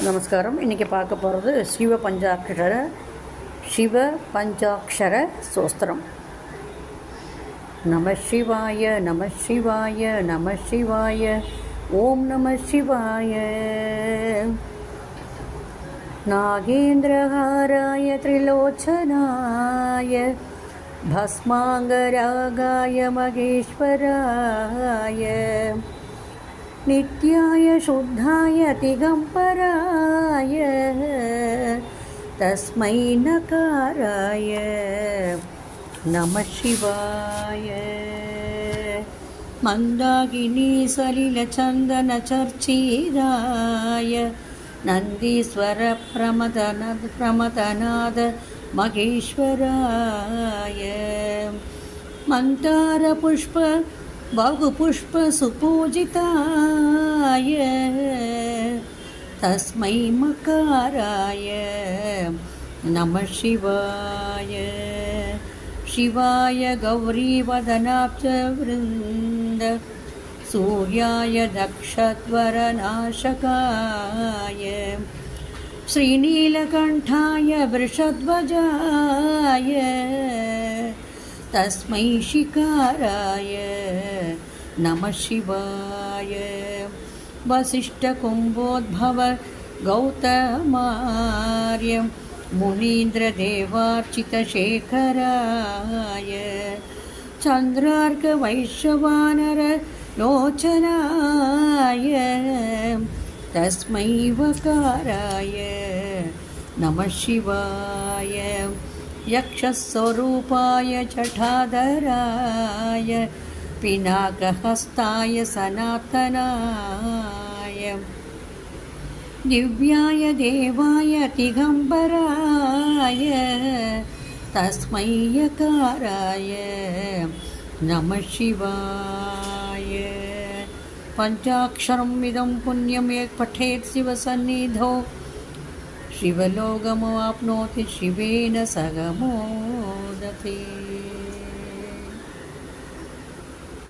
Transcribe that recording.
நமஸ்காரம். இன்றைக்கி பார்க்க போகிறது சிவ பஞ்சாட்சர ஸ்தோத்திரம். நம சிவாய நம சிவாய நம சிவாய ஓம் நம சிவாய. நாகேந்திரஹாராய திரிலோச்சனாய பஸ்மாங்கராகாய மகேஸ்வராய நித்யாய சுத்தாய திகம்பராய தஸ்மை நகாராய நம சிவாய. மந்தாகினி சலில சந்தன சர்ச்சிதாய நந்தீஸ்வர பிரமதநாத மகேஸ்வராய மந்தார புஷ்ப बहुपुष्प सुपूजिताय तस्मै मकाराय नमः शिवाय. शिवाय गौरीवदनाब्जवृन्द सूर्याय दक्षध्वरनाशकाय श्रीनीलकण्ठाय वृषध्वजाय तस्मै शिकाराय नमः शिवाय. वसिष्ठकुम्भोद्भव गौतमार्य मुनीन्द्रदेवार्चितशेखराय चन्द्रार्कवैश्यवानर लोचनाय तस्मै वकाराय नमः शिवाय. यक्षस्वरूपाय जटाधराय पिनाकहस्ताय सनातनाय दिव्याय देवाय दिगम्बराय तस्मै यकाराय नमः शिवाय. पञ्चाक्षरम् इदं पुण्यम् एक पठेत् शिवसन्निधौ शिवलोकमवाप्नोति शिवेन सह मोदते.